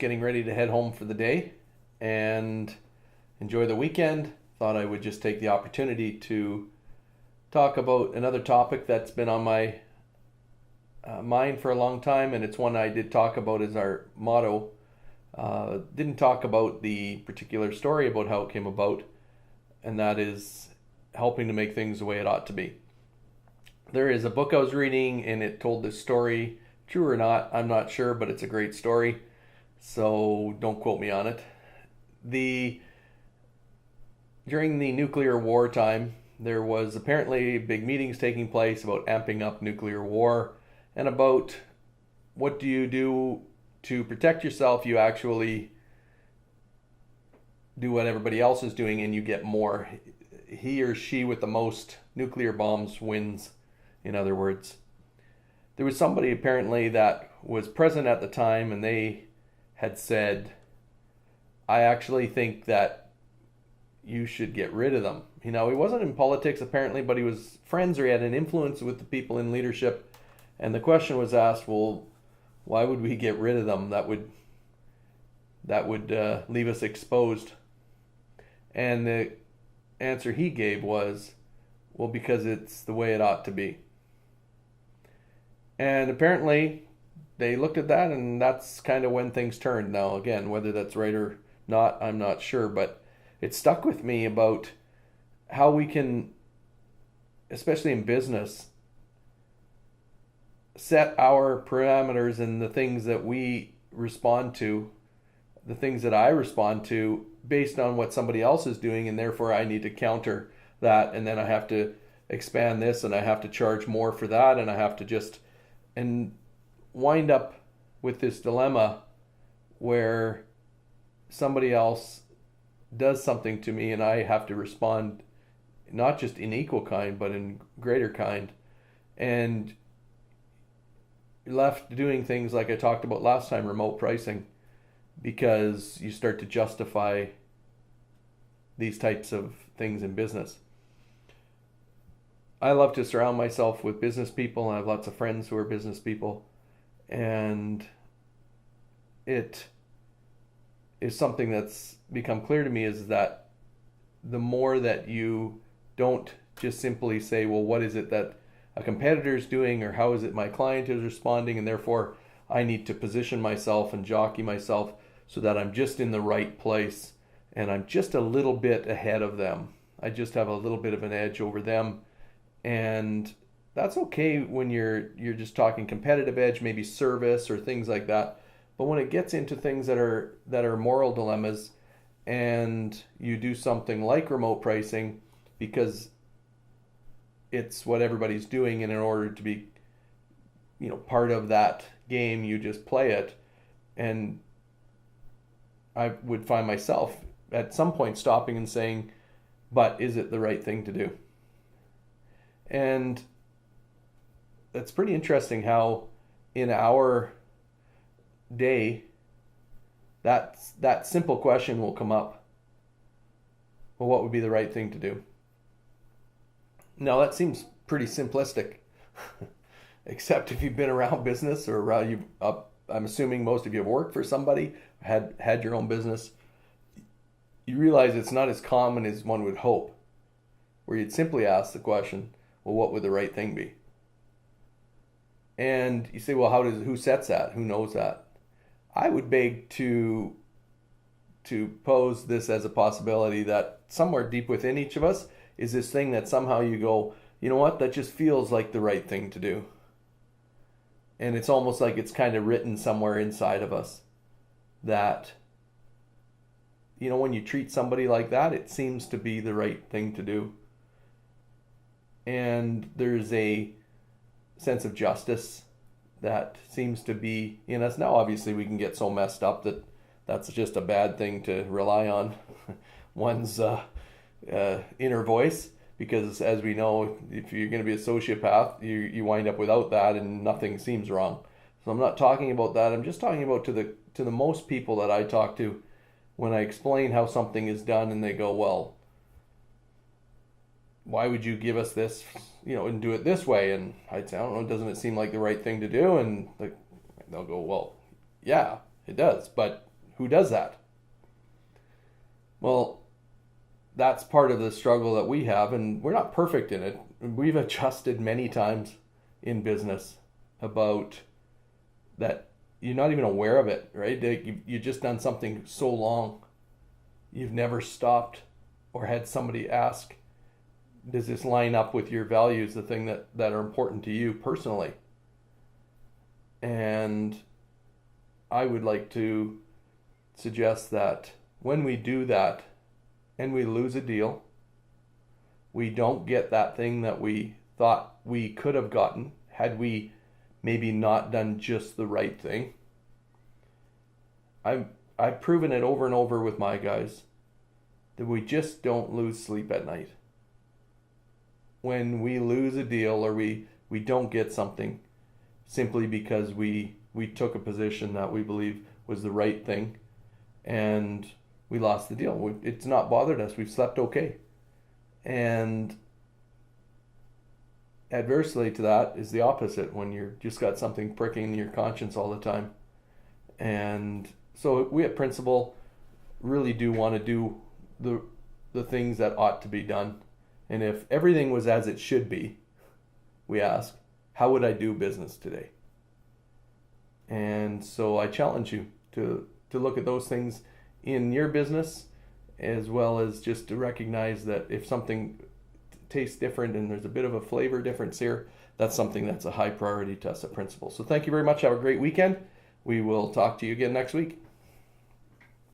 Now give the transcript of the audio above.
getting ready to head home for the day and enjoy the weekend. Thought I would just take the opportunity to talk about another topic that's been on my mind for a long time, and it's one I did talk about as our motto. Didn't talk about the particular story about how it came about, and that is helping to make things the way it ought to be. There is a book I was reading, and it told this story. True or not, I'm not sure, but it's a great story. So don't quote me on it. The During the nuclear war time, there was apparently big meetings taking place about amping up nuclear war and about what do you do to protect yourself. You actually do what everybody else is doing and you get more. He or she with the most nuclear bombs wins, in other words. There was somebody apparently that was present at the time, and they had said, I actually think that you should get rid of them. He wasn't in politics apparently, but he was friends or he had an influence with the people in leadership. And the question was asked, well, why would we get rid of them? That would leave us exposed. And the answer he gave was, well, because it's the way it ought to be. And apparently they looked at that, and that's kind of when things turned. Now, again, whether that's right or not, I'm not sure, but it stuck with me about how we can, especially in business, set our parameters and the things that we respond to, the things that I respond to based on what somebody else is doing, and therefore I need to counter that, and then I have to expand this, and I have to charge more for that, and I have to just and wind up with this dilemma where somebody else does something to me and I have to respond not just in equal kind but in greater kind, and left doing things like I talked about last time, remote pricing, because you start to justify these types of things in business. I love to surround myself with business people, and I have lots of friends who are business people. And it is something that's become clear to me is that the more that you don't just simply say, well, what is it that a competitor is doing, or how is it my client is responding, and therefore I need to position myself and jockey myself so that I'm just in the right place and I'm just a little bit ahead of them. I just have a little bit of an edge over them. And that's okay when you're just talking competitive edge, maybe service or things like that. But when it gets into things that are moral dilemmas, and you do something like remote pricing because it's what everybody's doing, and in order to be part of that game, you just play it. And I would find myself at some point stopping and saying, but is it the right thing to do? And it's pretty interesting how in our day that simple question will come up. Well, what would be the right thing to do? Now that seems pretty simplistic, except if you've been around business, or I'm assuming most of you have worked for somebody, had your own business. You realize it's not as common as one would hope, where you'd simply ask the question, well, what would the right thing be? And you say, well, who sets that? Who knows that? I would beg to pose this as a possibility that somewhere deep within each of us is this thing that somehow you go, you know what, that just feels like the right thing to do. And it's almost like it's kind of written somewhere inside of us that, when you treat somebody like that, it seems to be the right thing to do. And there's a sense of justice that seems to be in us. Now, obviously, we can get so messed up that that's just a bad thing to rely on one's inner voice, because as we know, if you're going to be a sociopath, you wind up without that and nothing seems wrong. So I'm not talking about that. I'm just talking about to the most people that I talk to, when I explain how something is done and they go, well, why would you give us this, and do it this way? And I'd say, I don't know, doesn't it seem like the right thing to do? And they'll go, well, yeah, it does, but who does that? Well, that's part of the struggle that we have, and we're not perfect in it. We've adjusted many times in business about that. You're not even aware of it, right? You've just done something so long. You've never stopped or had somebody ask, does this line up with your values, the thing that are important to you personally? And I would like to suggest that when we do that and we lose a deal, we don't get that thing that we thought we could have gotten had we maybe not done just the right thing. I've proven it over and over with my guys that we just don't lose sleep at night. When we lose a deal or we don't get something simply because we took a position that we believe was the right thing and we lost the deal. It's not bothered us. We've slept okay. And adversely to that is the opposite, when you're just got something pricking your conscience all the time. And so we at Principal really do want to do the things that ought to be done. And if everything was as it should be, we ask, how would I do business today? And so I challenge you to look at those things in your business, as well as just to recognize that if something tastes different and there's a bit of a flavor difference here, that's something that's a high priority to us at Principal. So thank you very much. Have a great weekend. We will talk to you again next week.